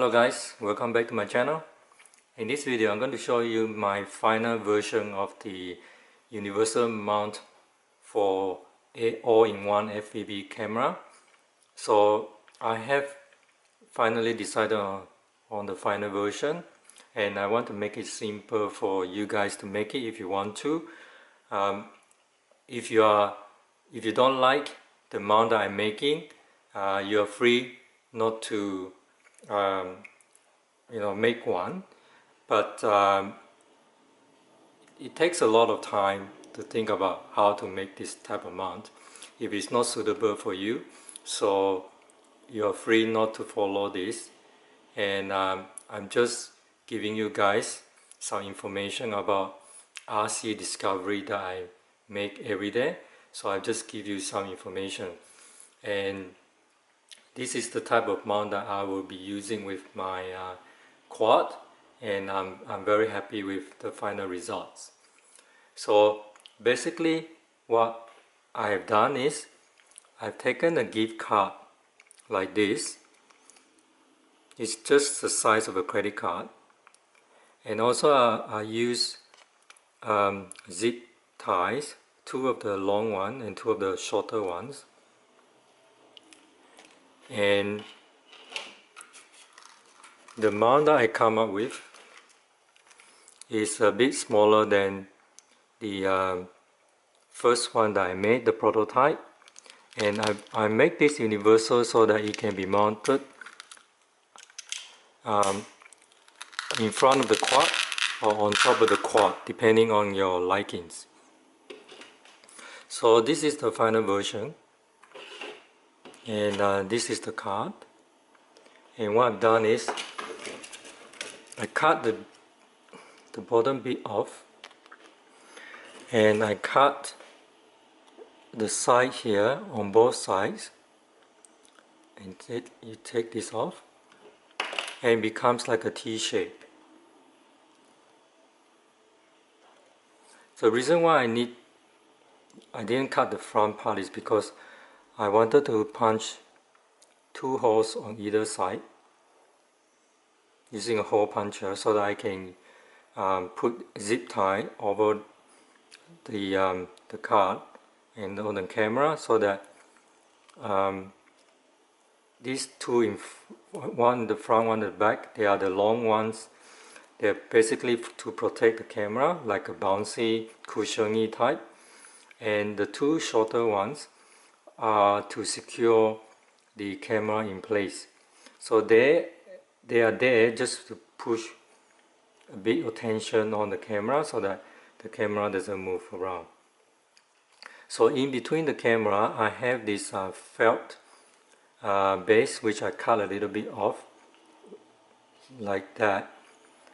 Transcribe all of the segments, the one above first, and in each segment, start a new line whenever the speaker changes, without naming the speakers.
Hello guys, welcome back to my channel. In this video I'm going to show you my final version of the universal mount for a all-in-one FPV camera. So I have finally decided on the final version, and I want to make it simple for you guys to make it if you want to. If you don't like the mount that I'm making, you are free not to make one, but it takes a lot of time to think about how to make this type of mount if it's not suitable for you. So you're free not to follow this, and I'm just giving you guys some information about RC discovery that I make every day. So I just give you some information, and this is the type of mount that I will be using with my quad, and I'm very happy with the final results. So basically what I have done is I've taken a gift card like this. It's just the size of a credit card, and also I use zip ties, two of the long ones and two of the shorter ones. And the mount that I come up with is a bit smaller than the first one that I made, the prototype. And I make this universal so that it can be mounted in front of the quad or on top of the quad, depending on your likings. So this is the final version, and this is the card. And what I've done is I cut the bottom bit off, and I cut the side here on both sides, and you take this off and it becomes like a T shape. The reason why I didn't cut the front part is because I wanted to punch two holes on either side using a hole puncher, so that I can put zip tie over the card and on the camera, so that these two, one the front, one the back, they are the long ones. They're basically to protect the camera, like a bouncy, cushiony type, and the two shorter ones are to secure the camera in place. So they are there just to push a bit of tension on the camera so that the camera doesn't move around. So in between the camera I have this felt base, which I cut a little bit off like that.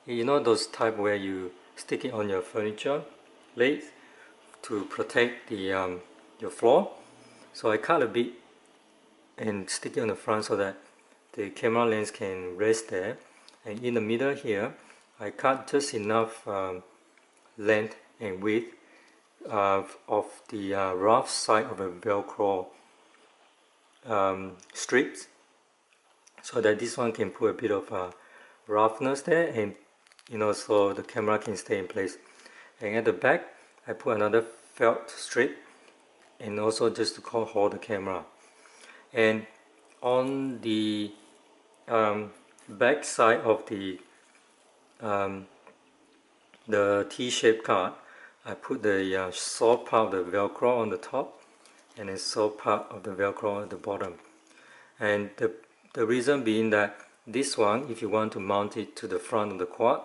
You know those type where you stick it on your furniture legs to protect the your floor. So I cut a bit and stick it on the front so that the camera lens can rest there. And in the middle here I cut just enough length and width of the rough side of a Velcro strips, so that this one can put a bit of roughness there, and so the camera can stay in place. And at the back I put another felt strip, and also just to hold the camera. And on the back side of the T-shaped card, I put the soft part of the Velcro on the top and a soft part of the Velcro at the bottom. And the reason being that this one, if you want to mount it to the front of the quad,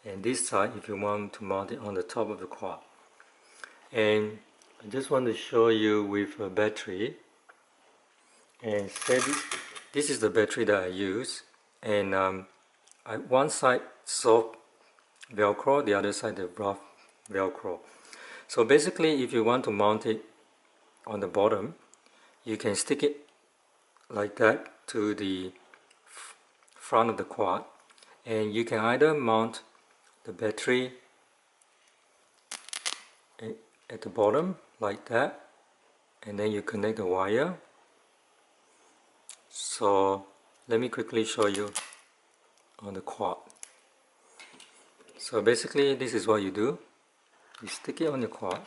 and this side if you want to mount it on the top of the quad. And I just want to show you with a battery, and this is the battery that I use, and one side soft Velcro, the other side the rough Velcro. So basically if you want to mount it on the bottom, you can stick it like that to the front of the quad, and you can either mount the battery at the bottom like that, and then you connect the wire. So let me quickly show you on the quad. So basically this is what you do. You stick it on the quad,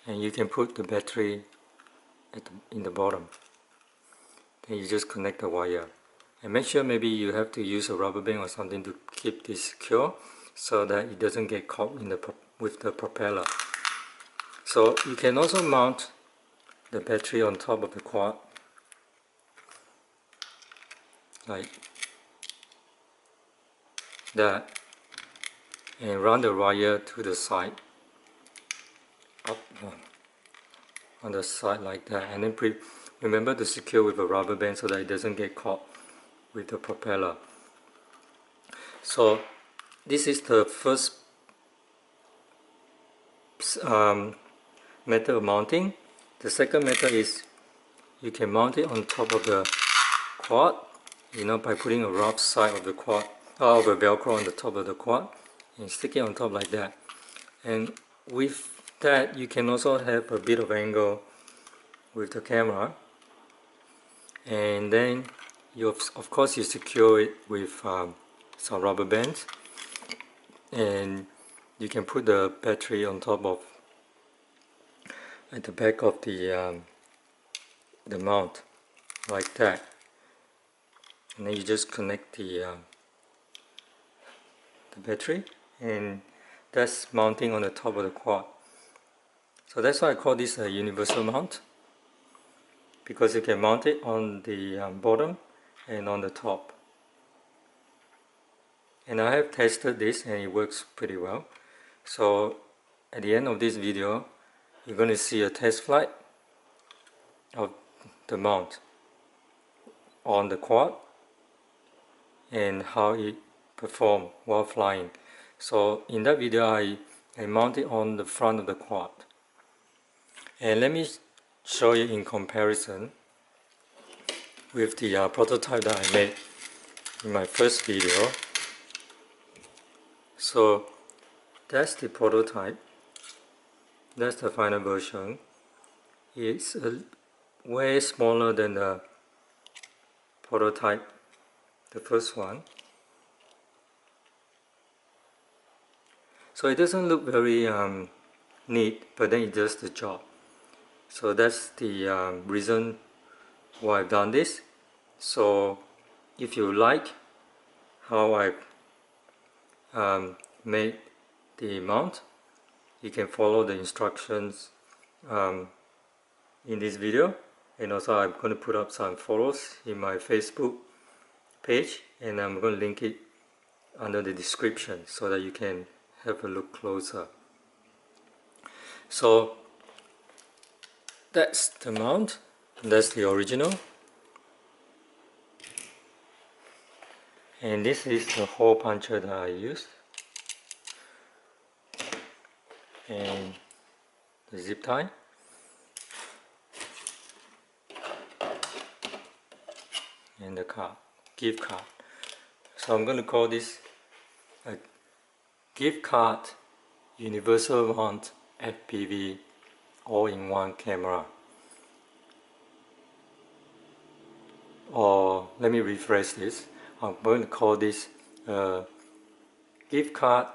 and you can put the battery in the bottom. Then you just connect the wire, and make sure maybe you have to use a rubber band or something to keep this secure so that it doesn't get caught in with the propeller. So you can also mount the battery on top of the quad like that, and run the wire to the side, up on the side like that, and then remember to secure with a rubber band so that it doesn't get caught with the propeller. So this is the first method of mounting. The second method is you can mount it on top of the quad, by putting a rough side of the quad, of a velcro on the top of the quad, and stick it on top like that. And with that you can also have a bit of angle with the camera, and then of course you secure it with some rubber bands, and you can put the battery on top of at the back of the mount like that, and then you just connect the battery, and that's mounting on the top of the quad. So that's why I call this a universal mount, because you can mount it on the bottom and on the top. And I have tested this and it works pretty well. So at the end of this video you're going to see a test flight of the mount on the quad and how it performed while flying. So in that video I mount it on the front of the quad, and let me show you in comparison with the prototype that I made in my first video. So that's the prototype, that's the final version. It's way smaller than the prototype, the first one. So it doesn't look very neat, but then it does the job. So that's the reason why I've done this. So if you like how I've made the mount, you can follow the instructions in this video, and also I'm going to put up some photos in my Facebook page, and I'm going to link it under the description so that you can have a look closer. So that's the mount, that's the original, and this is the hole puncher that I used, and the zip tie, and the card, gift card. So I'm going to call this a gift card universal mount FPV all-in-one camera. Or let me rephrase this, I'm going to call this gift card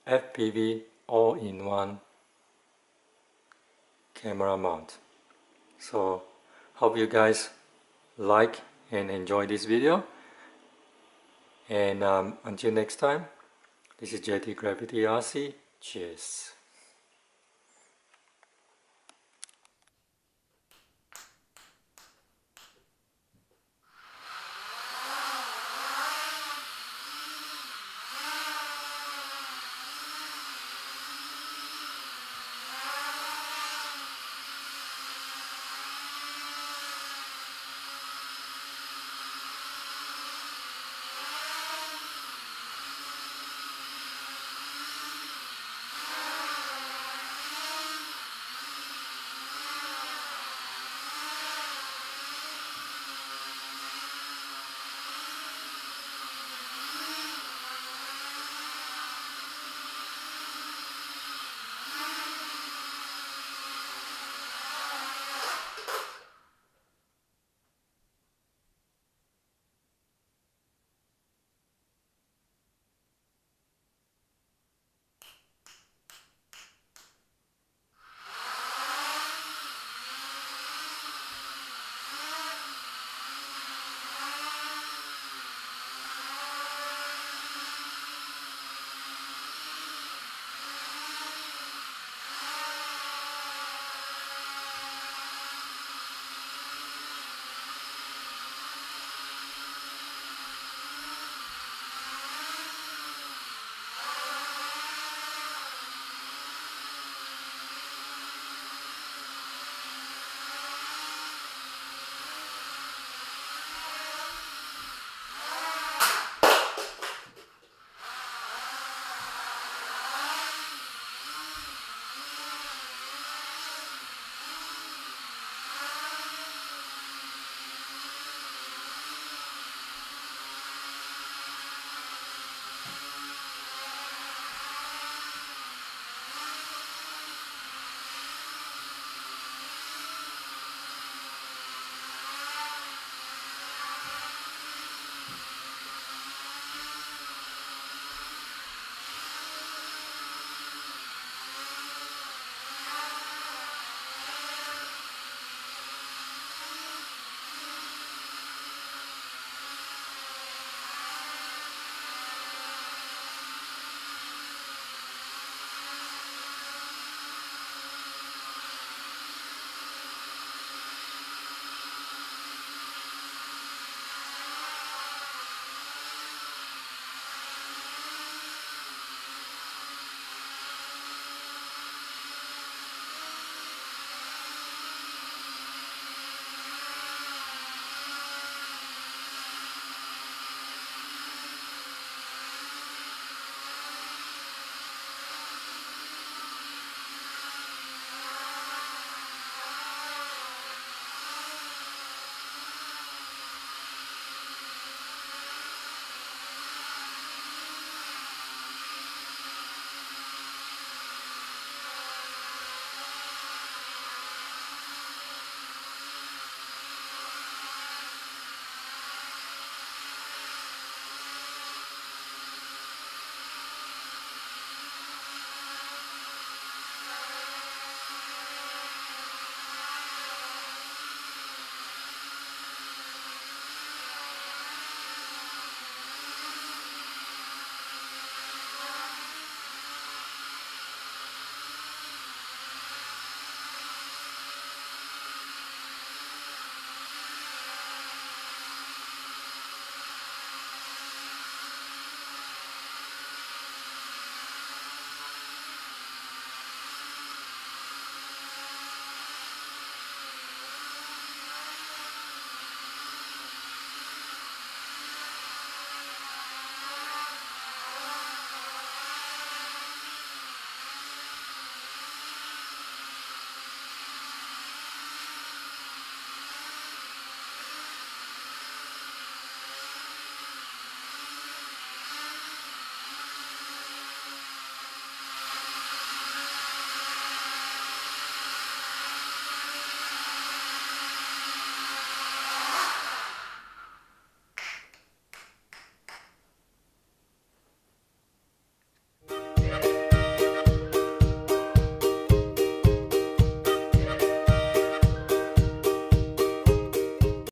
FPV all-in-one camera mount. So hope you guys like and enjoy this video, and until next time, this is JT Gravity RC. Cheers.